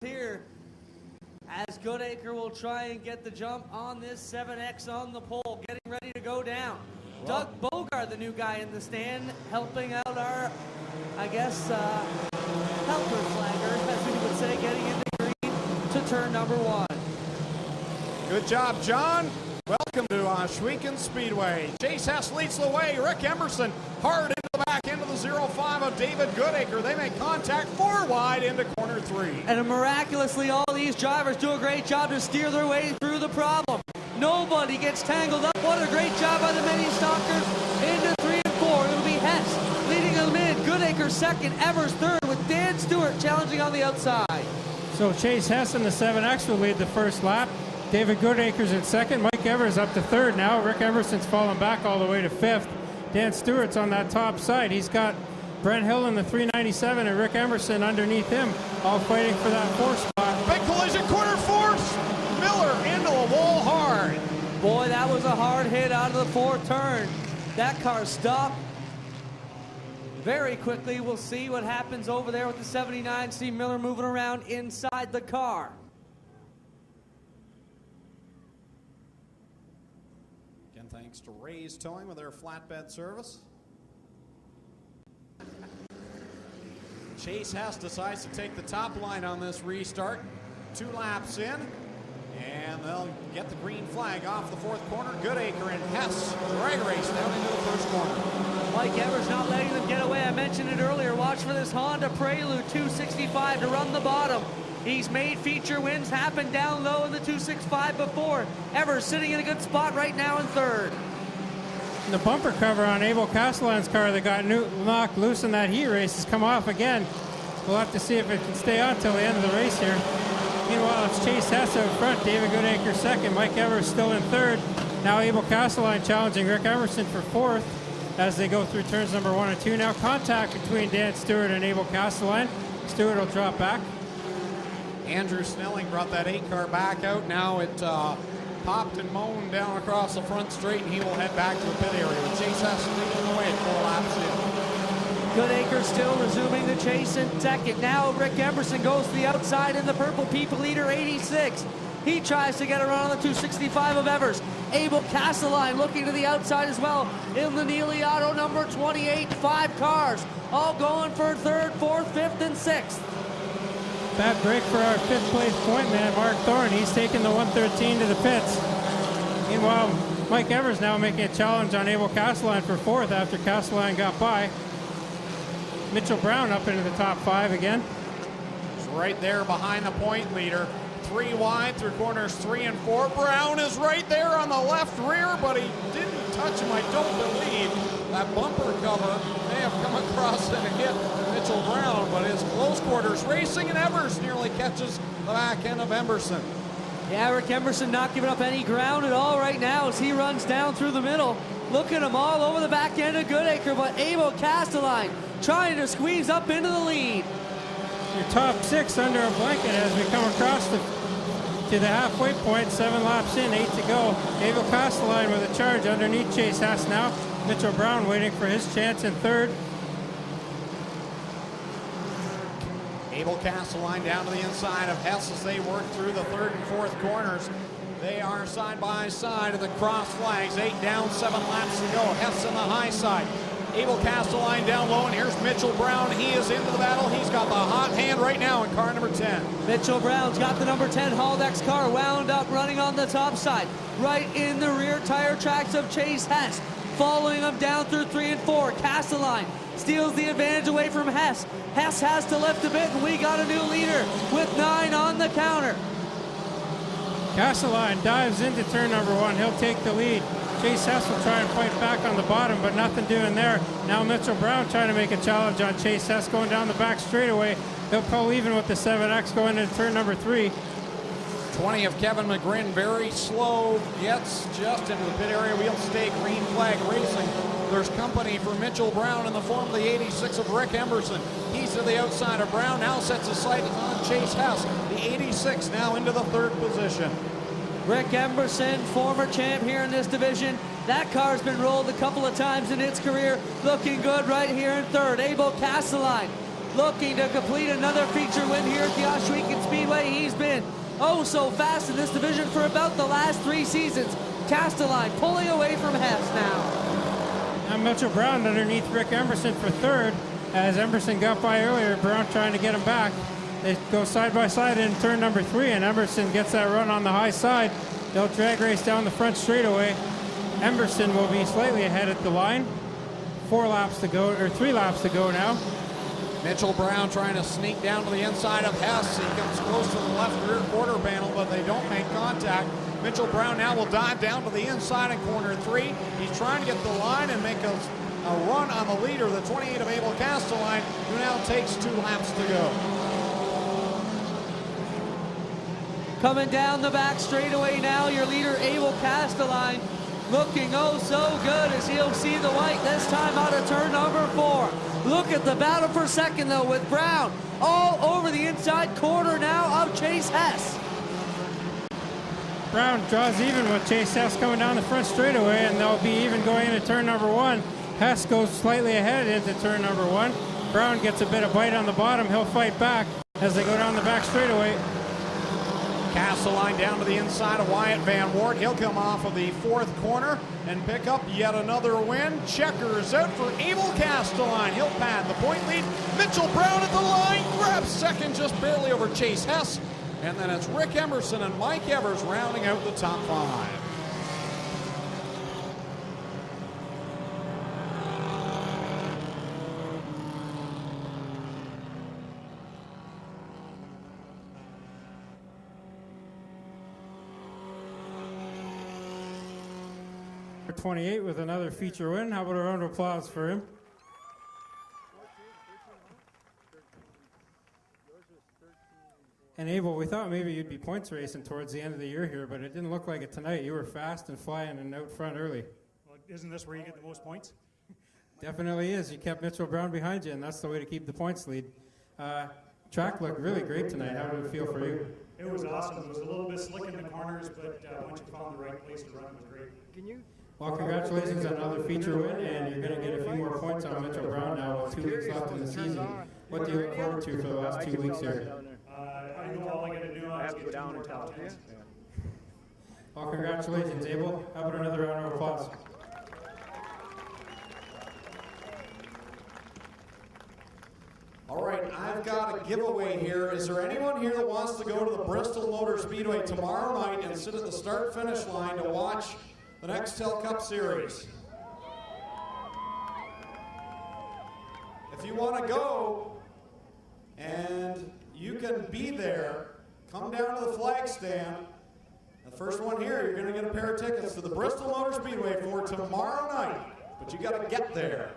here as Goodacre will try and get the jump on this 7X on the pole, getting ready to go down. Doug Bogart, the new guy in the stand, helping out our, I guess, helper flagger, as we would say, getting into green to turn number 1. Good job, John. Welcome to Ohsweken Speedway. Chase Hess leads the way. Rick Emerson hard into the back end of the 05 of David Goodacre. They make contact 4 wide into corner 3. And miraculously, all these drivers do a great job to steer their way through the problem. Nobody gets tangled up. What a great job by the MiniStockers into 3 and 4. It'll be Hess leading in the mid. Goodacre second, Evers third, with Dan Stewart challenging on the outside. So Chase Hess in the 7X will lead the first lap. David Goodacre's in second. Mike Evers up to third now. Rick Emerson's fallen back all the way to 5th. Dan Stewart's on that top side. He's got Brent Hill in the 397 and Rick Emerson underneath him, all fighting for that 4th spot. Big collision, corner 4. Miller into the wall hard. Boy, that was a hard hit out of the 4th turn. That car stopped very quickly. We'll see what happens over there with the 79. See Miller moving around inside the car. Again, thanks to Ray's Towing with their flatbed service. Chase Hess decides to take the top line on this restart. 2 laps in, and they'll get the green flag off the 4th corner. Goodacre and Hess drag race down into the 1st corner. Mike Evers not letting them get away. I mentioned it earlier. Watch for this Honda Prelude 265 to run the bottom. He's made feature wins happen down low in the 265 before. Evers sitting in a good spot right now in 3rd. And the bumper cover on Abel Castellan's car that got knocked loose in that heat race has come off again. We'll have to see if it can stay on till the end of the race here. Meanwhile, it's Chase Hess out front, David Goodacre second, Mike Evers still in 3rd. Now Abel Castellan challenging Rick Emerson for 4th as they go through turns number 1 and 2. Now contact between Dan Stewart and Abel Castellan. Stewart will drop back. Andrew Snelling brought that 8 car back out. Now it popped and moaned down across the front straight, and he will head back to the pit area with Chase Hess leading the way at 4 laps in. Goodacre still resuming the chase in second. Now Rick Emerson goes to the outside in the purple people leader 86. He tries to get around on the 265 of Evers. Abel Castellan looking to the outside as well in the Neely Auto number 28. 5 cars all going for 3rd, 4th, 5th, and 6th. Bad break for our 5th place point man, Mark Thorne. He's taking the 113 to the pits. Meanwhile, Mike Evers now making a challenge on Abel Castellan for 4th after Castellan got by. Mitchell Brown up into the top 5 again. He's right there behind the point leader. 3 wide through corners 3 and 4. Brown is right there on the left rear, but he didn't touch him, I don't believe. That bumper cover may have come across and hit Mitchell Brown, but it's close quarters racing, and Evers nearly catches the back end of Emerson. Yeah, Rick Emerson not giving up any ground at all right now as he runs down through the middle. Look at him all over the back end of Goodacre, but Abel Castellan trying to squeeze up into the lead. Your top 6 under a blanket as we come across to the halfway point. 7 laps in, 8 to go. Abel Castellan with a charge underneath Chase Hess now. Mitchell Brown waiting for his chance in 3rd. Abel Castellan down to the inside of Hess as they work through the 3rd and 4th corners. They are side by side at the cross flags. 8 down, 7 laps to go. Hess on the high side. Abel Castellan down low, and here's Mitchell Brown. He is into the battle. He's got the hot hand right now in car number 10. Mitchell Brown's got the number 10 Haldex car wound up, running on the top side, right in the rear tire tracks of Chase Hess. Following him down through 3 and 4. Castellan steals the advantage away from Hess. Hess has to lift a bit, and we got a new leader with 9 on the counter. Castellan dives into turn number 1. He'll take the lead. Chase Hess will try and fight back on the bottom, but nothing doing there. Now Mitchell Brown trying to make a challenge on Chase Hess going down the back straightaway. He'll pull even with the 7X going into turn number 3. 20 of Kevin McGrin, very slow, gets just into the pit area. We'll stay green flag racing. There's company for Mitchell Brown in the form of the 86 of Rick Emerson. He's to the outside of Brown, now sets his sight on Chase Hess. The 86 now into the 3rd position. Rick Emerson, former champ here in this division. That car's been rolled a couple of times in its career. Looking good right here in 3rd. Abel Castellan looking to complete another feature win here at the Ohsweken Speedway. He's been oh so fast in this division for about the last 3 seasons. Castelline pulling away from Hess now. Now Mitchell Brown underneath Rick Emerson for third. As Emerson got by earlier, Brown trying to get him back. They go side by side in turn number 3, and Emerson gets that run on the high side. They'll drag race down the front straightaway. Emerson will be slightly ahead at the line. 4 laps to go, or 3 laps to go now. Mitchell Brown trying to sneak down to the inside of Hess. He comes close to the left rear quarter panel, but they don't make contact. Mitchell Brown now will dive down to the inside in corner 3. He's trying to get the line and make a run on the leader, the 28 of Abel Castelline, who now takes 2 laps to go. Coming down the back straightaway now, your leader Abel Castelline looking oh so good as he'll see the white this time out of turn number 4. Look at the battle for second though with Brown all over the inside corner now of Chase Hess. Brown draws even with Chase Hess coming down the front straightaway, and they'll be even going into turn number 1. Hess goes slightly ahead into turn number 1. Brown gets a bit of bite on the bottom. He'll fight back as they go down the back straightaway. Castelline down to the inside of Wyatt Van Wart. He'll come off of the 4th corner and pick up yet another win. Checkers out for Abel Castelline. He'll pad the point lead. Mitchell Brown at the line, grabs second just barely over Chase Hess. And then it's Rick Emerson and Mike Evers rounding out the top 5. Number 28 with another feature win. How about a round of applause for him? And Abel, we thought maybe you'd be points racing towards the end of the year here, but it didn't look like it tonight. You were fast and flying and out front early. Well, isn't this where you get the most points? Definitely is. You kept Mitchell Brown behind you, and that's the way to keep the points lead. Track looked really great tonight. How did it feel for you? It was awesome. It was a little bit slick in the corners, but once you found the right place to run, it was great. Well, congratulations on another feature win, and you're going to get a few more points on Mitchell Brown now with 2 weeks left in the season. What do you look forward to for the last 2 weeks here? I know all I got to do now is get 2 more top 10s. Well, congratulations, Abel. How about another round of applause? All right, I've got a giveaway here. Is there anyone here that wants to go to the Bristol Motor Speedway tomorrow night and sit at the start-finish line to watch the Nextel Cup Series? If you want to go and you can be there, come down to the flag stand. The first one here, you're going to get a pair of tickets to the Bristol Motor Speedway for tomorrow night, but you got to get there.